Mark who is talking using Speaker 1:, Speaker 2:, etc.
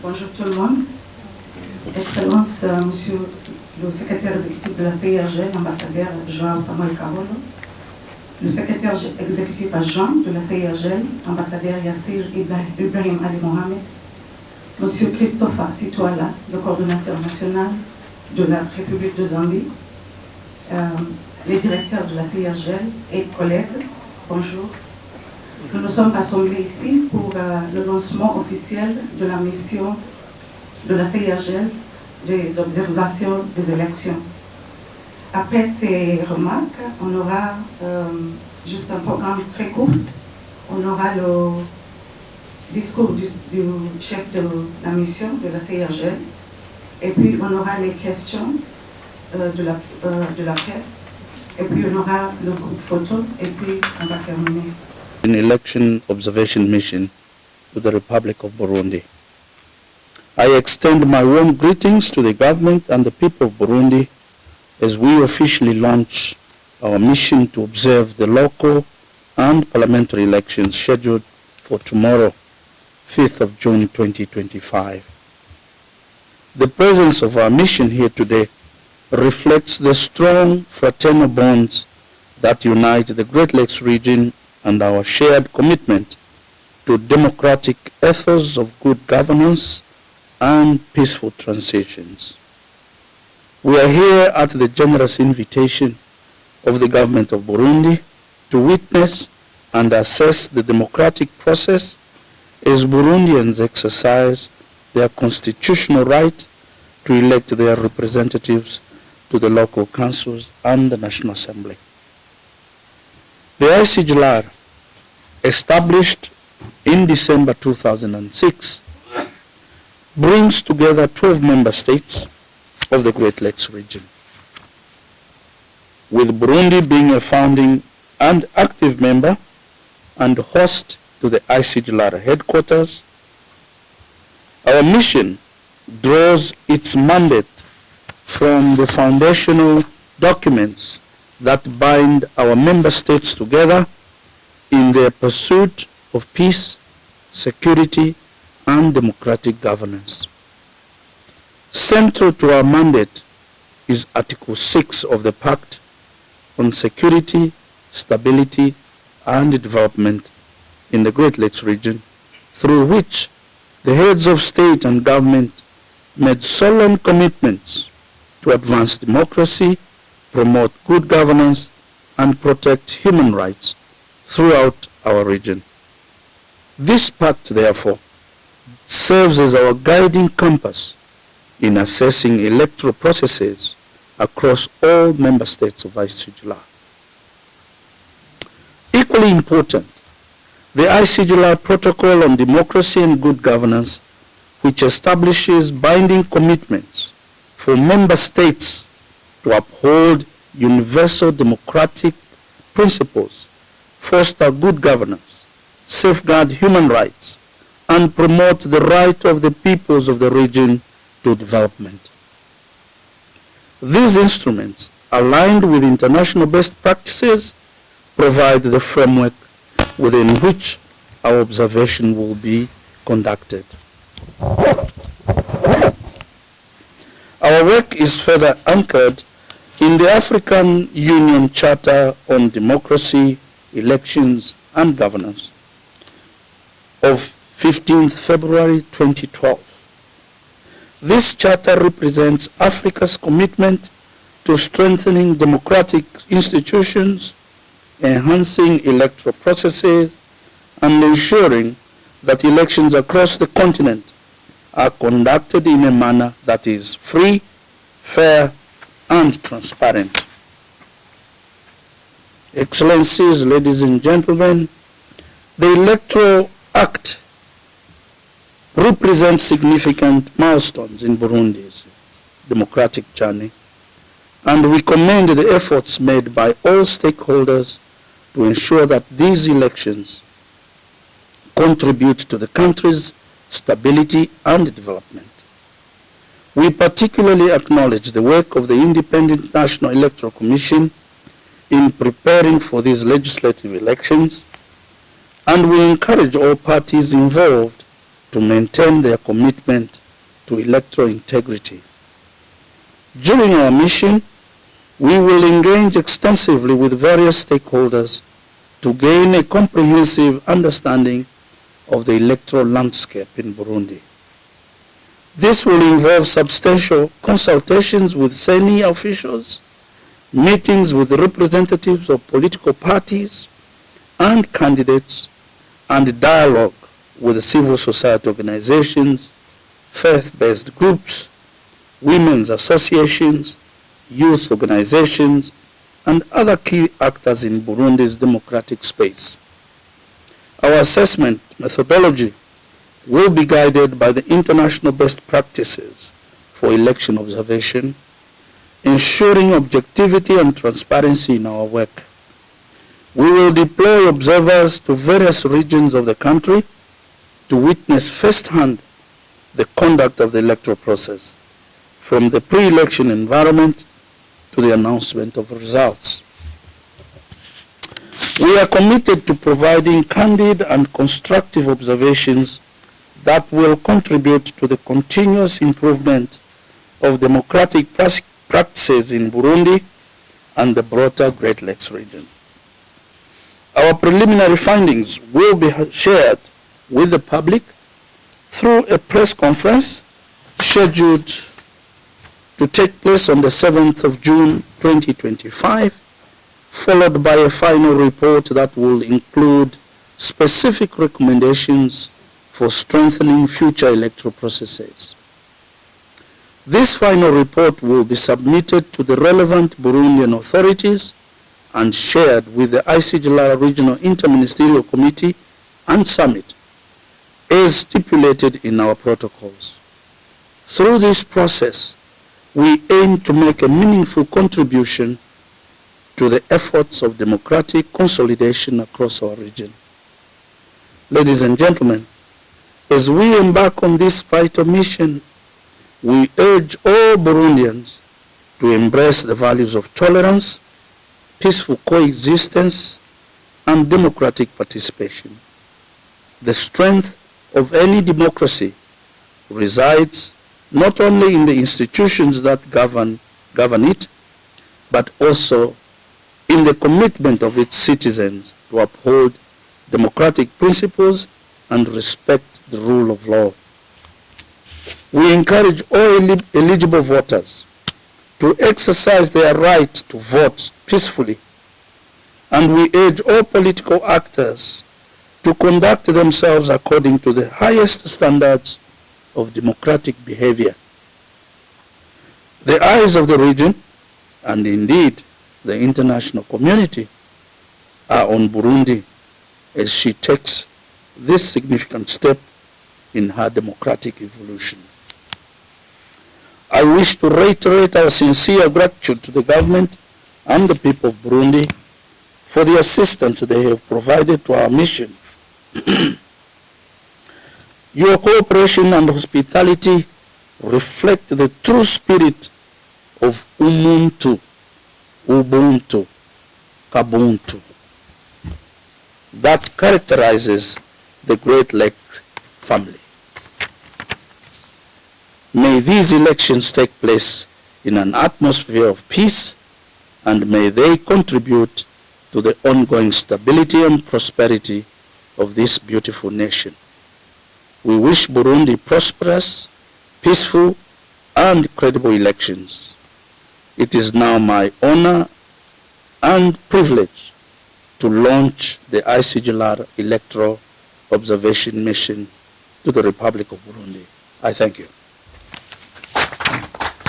Speaker 1: Bonjour tout le monde. Excellence, Monsieur le secrétaire exécutif de la CIRGL, l'ambassadeur Joao Samuel Carolo, le secrétaire exécutif adjoint de la CIRGL, l'ambassadeur Yassir Ibrahim Ali Mohamed, Monsieur Christopher Sitoala, le coordonnateur national de la République de Zambie, les directeurs de la CIRGL et collègues, bonjour. Nous nous sommes rassemblés ici pour le lancement officiel de la mission de la CIRGL des observations des élections. Après ces remarques, on aura juste un programme très court. On aura le discours du chef de la mission de la CIRGL et puis on aura les questions de la presse et puis on aura le groupe photo et puis on va terminer.
Speaker 2: An election observation mission to the Republic of Burundi. I extend my warm greetings to the government and the people of Burundi as we officially launch our mission to observe the local and parliamentary elections scheduled for tomorrow, 5th of June 2025. The presence of our mission here today reflects the strong fraternal bonds that unite the Great Lakes region and our shared commitment to democratic ethos of good governance and peaceful transitions. We are here at the generous invitation of the government of Burundi to witness and assess the democratic process as Burundians exercise their constitutional right to elect their representatives to the local councils and the National Assembly. The ICGLR, established in December 2006, brings together 12 member states of the Great Lakes region, with Burundi being a founding and active member and host to the ICGLR headquarters. Our mission draws its mandate from the foundational documents that bind our member states together in their pursuit of peace, security, and democratic governance. Central to our mandate is Article 6 of the Pact on Security, Stability, and Development in the Great Lakes region, through which the heads of state and government made solemn commitments to advance democracy, promote good governance, and protect human rights throughout our region. This pact, therefore, serves as our guiding compass in assessing electoral processes across all member states of ICGLR. Equally important, the ICGLR Protocol on Democracy and Good Governance, which establishes binding commitments for member states to uphold universal democratic principles, foster good governance, safeguard human rights, and promote the right of the peoples of the region to development. These instruments, aligned with international best practices, provide the framework within which our observation will be conducted. Our work is further anchored in the African Union Charter on Democracy, Elections and Governance of 15th February 2012. This charter represents Africa's commitment to strengthening democratic institutions, enhancing electoral processes, and ensuring that elections across the continent are conducted in a manner that is free, fair, and transparent. Excellencies, ladies and gentlemen, the Electoral Act represents significant milestones in Burundi's democratic journey, and we commend the efforts made by all stakeholders to ensure that these elections contribute to the country's stability and development. We particularly acknowledge the work of the Independent National Electoral Commission in preparing for these legislative elections, and we encourage all parties involved to maintain their commitment to electoral integrity. During our mission, we will engage extensively with various stakeholders to gain a comprehensive understanding of the electoral landscape in Burundi. This will involve substantial consultations with senior officials, meetings with representatives of political parties and candidates, and dialogue with civil society organizations, faith-based groups, women's associations, youth organizations, and other key actors in Burundi's democratic space. Our assessment methodology will be guided by the international best practices for election observation, ensuring objectivity and transparency in our work. We will deploy observers to various regions of the country to witness firsthand the conduct of the electoral process, from the pre-election environment to the announcement of results. We are committed to providing candid and constructive observations that will contribute to the continuous improvement of democratic practices in Burundi and the broader Great Lakes region. Our preliminary findings will be shared with the public through a press conference scheduled to take place on the 7th of June 2025, followed by a final report that will include specific recommendations for strengthening future electoral processes. This final report will be submitted to the relevant Burundian authorities and shared with the ICGLR Regional Interministerial Committee and Summit, as stipulated in our protocols. Through this process, we aim to make a meaningful contribution to the efforts of democratic consolidation across our region. Ladies and gentlemen, as we embark on this vital mission, we urge all Burundians to embrace the values of tolerance, peaceful coexistence, and democratic participation. The strength of any democracy resides not only in the institutions that govern it, but also in the commitment of its citizens to uphold democratic principles and respect the rule of law. We encourage all eligible voters to exercise their right to vote peacefully, and we urge all political actors to conduct themselves according to the highest standards of democratic behavior. The eyes of the region, and indeed the international community, are on Burundi as she takes this significant step in her democratic evolution. I wish to reiterate our sincere gratitude to the government and the people of Burundi for the assistance they have provided to our mission. Your cooperation and hospitality reflect the true spirit of Ubuntu, Kabuntu, that characterizes the Great Lakes family. May these elections take place in an atmosphere of peace, and may they contribute to the ongoing stability and prosperity of this beautiful nation. We wish Burundi prosperous, peaceful, and credible elections. It is now my honor and privilege to launch the ICGLR Electoral Observation Mission to the Republic of Burundi. I thank you.